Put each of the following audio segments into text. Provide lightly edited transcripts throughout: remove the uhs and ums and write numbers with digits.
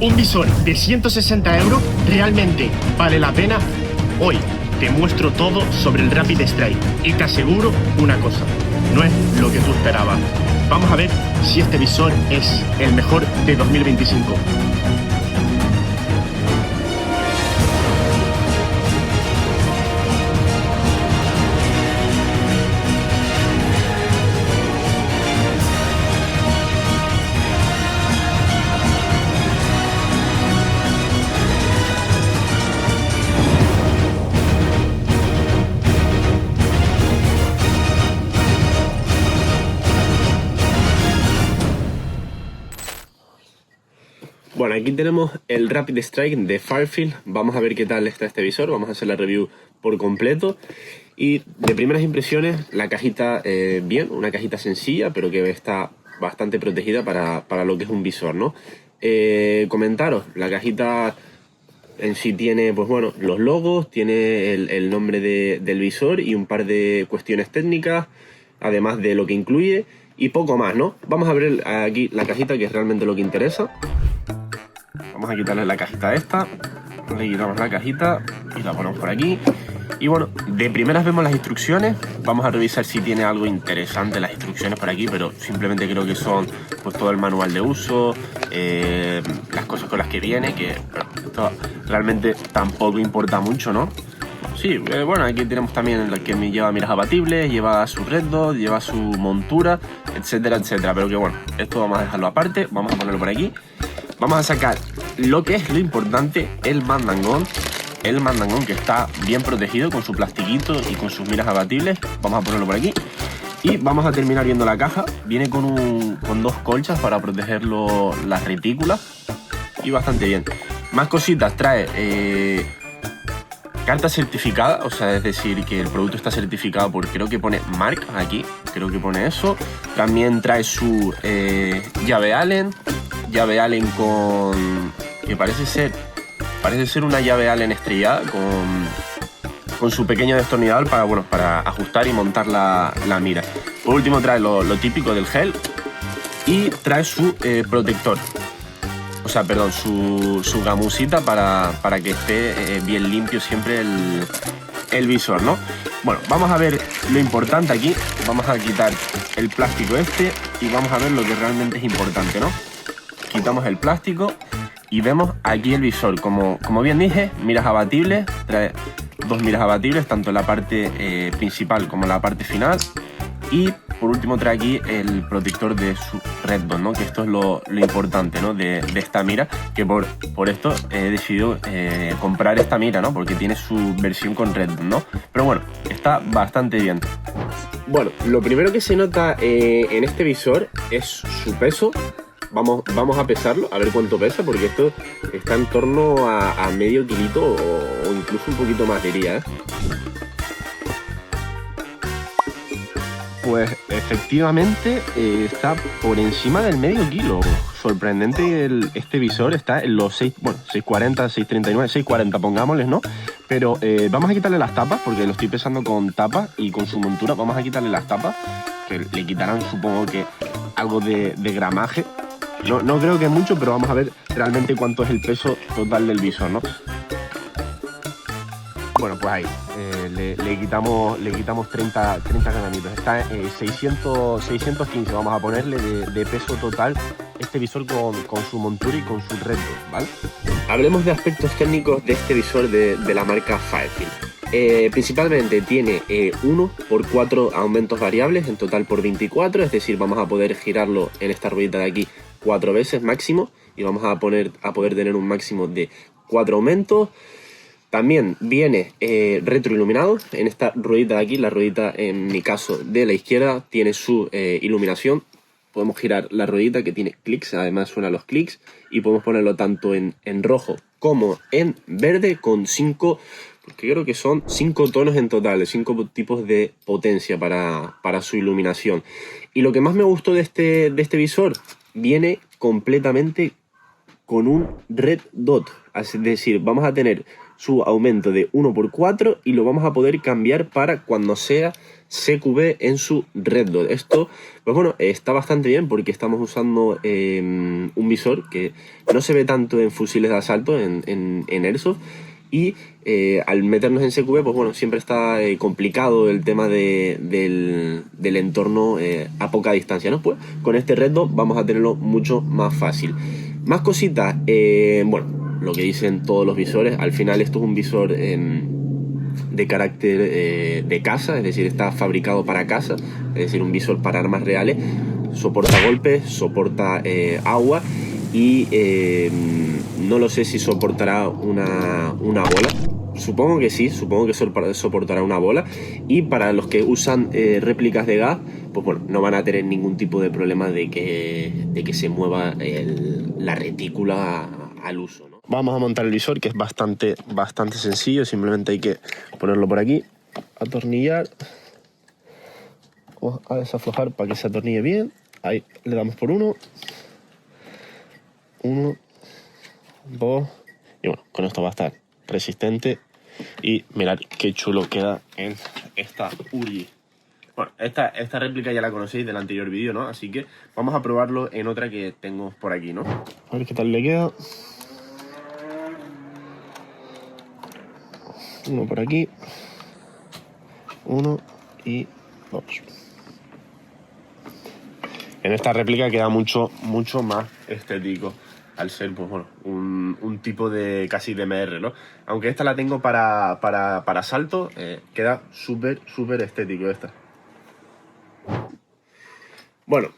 ¿Un visor de 160 € realmente vale la pena? Hoy te muestro todo sobre el Rapid Strike y te aseguro una cosa, no es lo que tú esperabas. Vamos a ver si este visor es el mejor de 2025. Bueno, aquí tenemos el Rapid Strike de Fairfield. Vamos a ver qué tal está este visor. Vamos a hacer la review por completo. Y de primeras impresiones, la cajita bien, una cajita sencilla, pero que está bastante protegida para lo que es un visor, ¿no? Comentaros, la cajita en sí tiene, pues bueno, los logos, tiene el nombre del visor y un par de cuestiones técnicas, además de lo que incluye y poco más, ¿no? Vamos a ver aquí la cajita, que es realmente lo que interesa. Vamos a quitarle la cajita esta, le quitamos la cajita y la ponemos por aquí. Y bueno, de primeras vemos las instrucciones. Vamos a revisar si tiene algo interesante las instrucciones por aquí, pero simplemente creo que son pues todo el manual de uso, las cosas con las que viene, que bueno, esto realmente tampoco importa mucho, ¿no? Sí, bueno, aquí tenemos también el que lleva miras abatibles, lleva su red dot, lleva su montura, etcétera, etcétera. Pero que bueno, esto vamos a dejarlo aparte, vamos a ponerlo por aquí. Vamos a sacar lo que es lo importante, el mandangón que está bien protegido con su plastiquito y con sus miras abatibles. Vamos a ponerlo por aquí. Y vamos a terminar viendo la caja. Viene con dos colchas para proteger las retículas. Y bastante bien. Más cositas, trae carta certificada, o sea, es decir, que el producto está certificado por, creo que pone Mark aquí, creo que pone eso. También trae su llave Allen con, que parece ser una llave Allen estrellada con su pequeño destornillador para ajustar y montar la mira. Por último trae lo típico del gel y trae su protector. O sea, perdón, su gamusita para que esté bien limpio siempre el visor, ¿no? Bueno, vamos a ver lo importante aquí. Vamos a quitar el plástico este y vamos a ver lo que realmente es importante, ¿no? Quitamos el plástico y vemos aquí el visor. Como bien dije, miras abatibles. Trae dos miras abatibles, tanto en la parte principal como en la parte final. Y por último trae aquí el protector de su red dot, ¿no? Que esto es lo importante, ¿no? de esta mira, que por esto he decidido comprar esta mira, ¿no? Porque tiene su versión con red dot, ¿no? Pero bueno, está bastante bien. Bueno, lo primero que se nota en este visor es su peso. Vamos a pesarlo, a ver cuánto pesa, porque esto está en torno a medio kilito o incluso un poquito más, diría, ¿eh? Pues efectivamente está por encima del medio kilo. Sorprendente, este visor está en los 640, 639, 640 pongámosles, ¿no? Pero vamos a quitarle las tapas, porque lo estoy pesando con tapas y con su montura. Vamos a quitarle las tapas, que le quitarán, supongo que algo de gramaje. No creo que mucho, pero vamos a ver realmente cuánto es el peso total del visor, ¿no? Bueno, pues ahí le quitamos 30 gramitos. Está 615, vamos a ponerle de peso total este visor con su montura y con su red dot, ¿vale? Hablemos de aspectos técnicos de este visor de la marca Fairfield. Principalmente tiene 1 por 4 aumentos variables, en total por 24, es decir, vamos a poder girarlo en esta ruedita de aquí 4 veces máximo y vamos a poder tener un máximo de 4 aumentos. También viene retroiluminado en esta ruedita de aquí, la ruedita en mi caso de la izquierda tiene su iluminación. Podemos girar la ruedita que tiene clics, además suenan los clics, y podemos ponerlo tanto en rojo como en verde con 5, porque creo que son 5 tonos en total, 5 tipos de potencia para su iluminación. Y lo que más me gustó de este visor, viene completamente con un red dot, es decir, vamos a tener su aumento de 1x4 y lo vamos a poder cambiar para cuando sea CQB en su red dot. Esto, pues bueno, está bastante bien porque estamos usando un visor que no se ve tanto en fusiles de asalto, en Airsoft, y al meternos en CQB, pues bueno, siempre está complicado el tema del entorno a poca distancia, ¿no? Pues con este red dot vamos a tenerlo mucho más fácil. Más cositas, bueno, lo que dicen todos los visores, al final esto es un visor de carácter de casa, es decir, está fabricado para casa, es decir, un visor para armas reales, soporta golpes, soporta agua y no lo sé si soportará una bola. Supongo que sí, supongo que soportará una bola. Y para los que usan réplicas de gas, pues bueno, no van a tener ningún tipo de problema de que se mueva la retícula al uso, ¿no? Vamos a montar el visor, que es bastante sencillo. Simplemente hay que ponerlo por aquí, atornillar, vamos a desaflojar para que se atornille bien. Ahí le damos por uno, 2, y bueno, con esto va a estar resistente. Y mirad qué chulo queda en esta URI. Bueno, esta réplica ya la conocéis del anterior vídeo, ¿no? Así que vamos a probarlo en otra que tengo por aquí, ¿no? A ver qué tal le queda. Uno por aquí, 1 y 2. En esta réplica queda mucho más estético, al ser, pues bueno, un tipo de casi DMR, ¿no? Aunque esta la tengo para salto, queda súper estético esta. Bueno,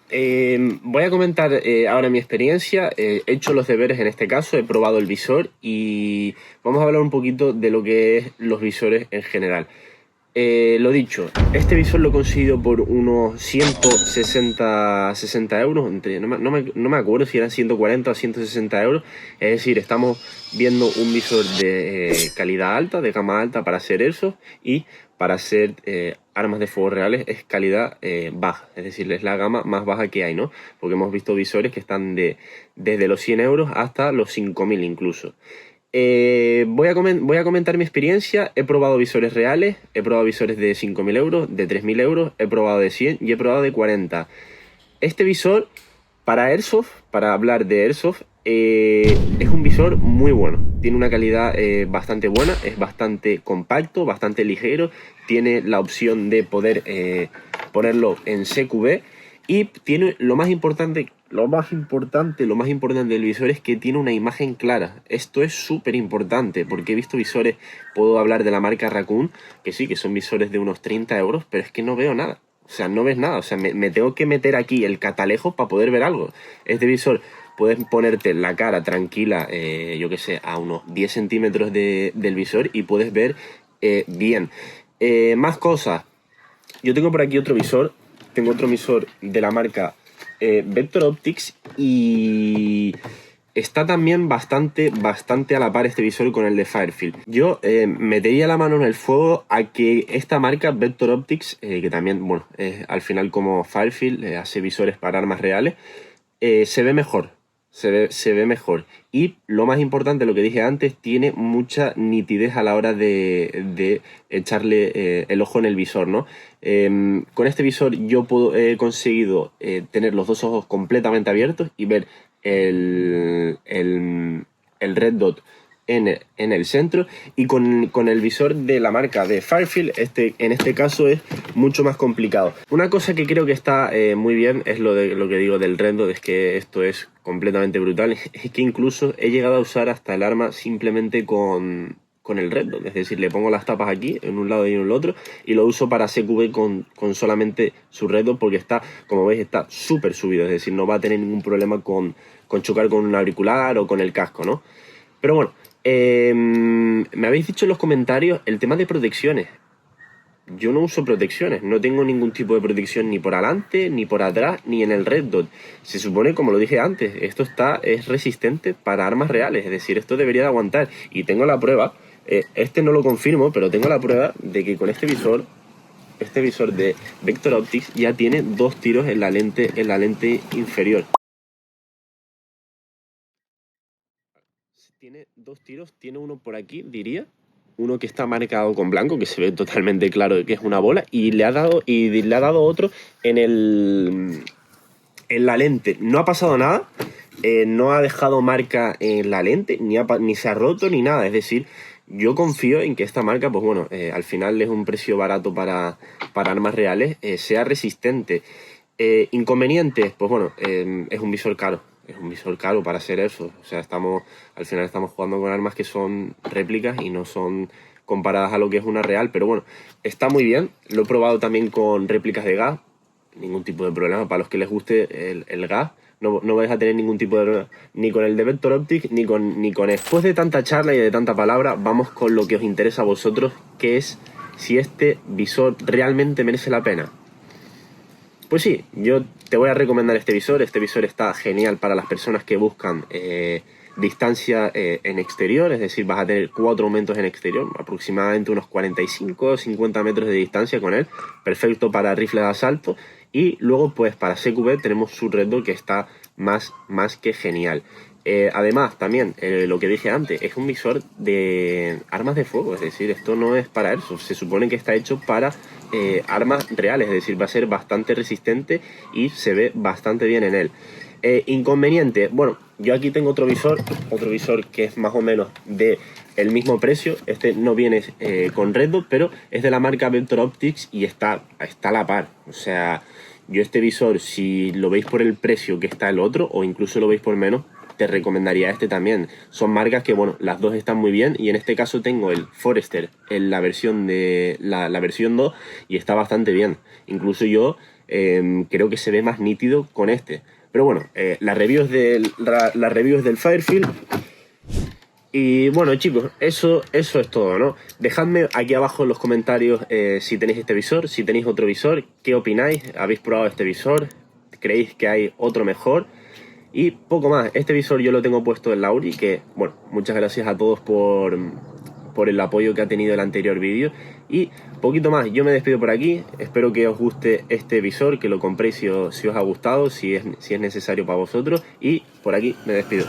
voy a comentar ahora mi experiencia. He hecho los deberes en este caso, he probado el visor y vamos a hablar un poquito de lo que es los visores en general. Lo dicho, este visor lo he conseguido por unos 160 euros, no me acuerdo si eran 140 o 160 euros, es decir, estamos viendo un visor de calidad alta, de gama alta para hacer eso, y para hacer armas de fuego reales es calidad baja, es decir, es la gama más baja que hay, ¿no? Porque hemos visto visores que están desde los 100 euros hasta los 5000 incluso. Voy a comentar mi experiencia. He probado visores reales, he probado visores de 5000 euros, de 3000 euros, he probado de 100 y he probado de 40. Este visor, para Airsoft, para hablar de Airsoft, es un visor muy bueno. Tiene una calidad bastante buena, es bastante compacto, bastante ligero. Tiene la opción de poder ponerlo en CQB y tiene lo más importante del visor es que tiene una imagen clara. Esto es súper importante porque he visto visores, puedo hablar de la marca Raccoon, que sí, que son visores de unos 30 euros, pero es que no veo nada. O sea, no ves nada. O sea, me tengo que meter aquí el catalejo para poder ver algo. Este visor puedes ponerte la cara tranquila, yo que sé, a unos 10 centímetros del visor y puedes ver bien. Más cosas. Yo tengo por aquí otro visor. Tengo otro visor de la marca Vector Optics y está también bastante a la par este visor con el de Fairfield. Yo metería la mano en el fuego a que esta marca Vector Optics, que también, bueno, al final como Fairfield hace visores para armas reales, se ve mejor. Se ve mejor. Y lo más importante, lo que dije antes, tiene mucha nitidez a la hora de echarle el ojo en el visor, ¿no? Con este visor yo he conseguido tener los dos ojos completamente abiertos y ver el red dot en el centro, y con el visor de la marca de Fairfield, en este caso es mucho más complicado. Una cosa que creo que está muy bien es lo que digo del red dot, es que esto es completamente brutal, es que incluso he llegado a usar hasta el arma simplemente con el red dot, es decir, le pongo las tapas aquí en un lado y en el otro y lo uso para CQB con solamente su red dot, porque está, como veis, está súper subido, es decir, no va a tener ningún problema con chocar con un auricular o con el casco, ¿no? Pero bueno, me habéis dicho en los comentarios el tema de protecciones. Yo no uso protecciones, no tengo ningún tipo de protección ni por adelante, ni por atrás, ni en el red dot. Se supone, como lo dije antes, esto es resistente para armas reales, es decir, esto debería de aguantar. Y tengo la prueba, este no lo confirmo, pero tengo la prueba de que con este visor de Vector Optics ya tiene 2 tiros en la lente inferior. tiene dos tiros, tiene uno por aquí, diría. Uno que está marcado con blanco, que se ve totalmente claro que es una bola, y le ha dado otro en la lente. No ha pasado nada, no ha dejado marca en la lente, ni se ha roto ni nada. Es decir, yo confío en que esta marca, pues bueno, al final es un precio barato para armas reales, sea resistente. Inconvenientes, pues bueno, es un visor caro. Es un visor caro para hacer eso. O sea, al final estamos jugando con armas que son réplicas y no son comparadas a lo que es una real. Pero bueno, está muy bien. Lo he probado también con réplicas de gas. Ningún tipo de problema. Para los que les guste el gas, no vais a tener ningún tipo de problema. Ni con el de Vector Optics, ni con... Después de tanta charla y de tanta palabra, vamos con lo que os interesa a vosotros, que es si este visor realmente merece la pena. Pues sí, yo te voy a recomendar este visor. Este visor está genial para las personas que buscan distancia en exterior, es decir, vas a tener 4 aumentos en exterior, aproximadamente unos 45 o 50 metros de distancia con él, perfecto para rifle de asalto. Y luego pues para CQB tenemos su Red Dot, que está más que genial. Además también, lo que dije antes, es un visor de armas de fuego, es decir, esto no es para eso, se supone que está hecho para armas reales, es decir, va a ser bastante resistente y se ve bastante bien en él. Inconveniente, bueno, yo aquí tengo otro visor que es más o menos de el mismo precio. Este no viene con Red Dot, pero es de la marca Vector Optics y está a la par. O sea, yo este visor, si lo veis por el precio que está el otro, o incluso lo veis por menos, te recomendaría este también. Son marcas que, bueno, las dos están muy bien, y en este caso tengo el Forester en la versión la versión 2 y está bastante bien. Incluso yo creo que se ve más nítido con este. Pero bueno, las reviews del Fairfield. Y bueno, chicos, eso es todo, ¿no? Dejadme aquí abajo en los comentarios si tenéis este visor, si tenéis otro visor, qué opináis, habéis probado este visor, creéis que hay otro mejor. Y poco más. Este visor yo lo tengo puesto en la Auri, que bueno, muchas gracias a todos por el apoyo que ha tenido el anterior vídeo. Y poquito más, yo me despido por aquí. Espero que os guste este visor, que lo compréis si os ha gustado, si es necesario para vosotros. Y por aquí me despido.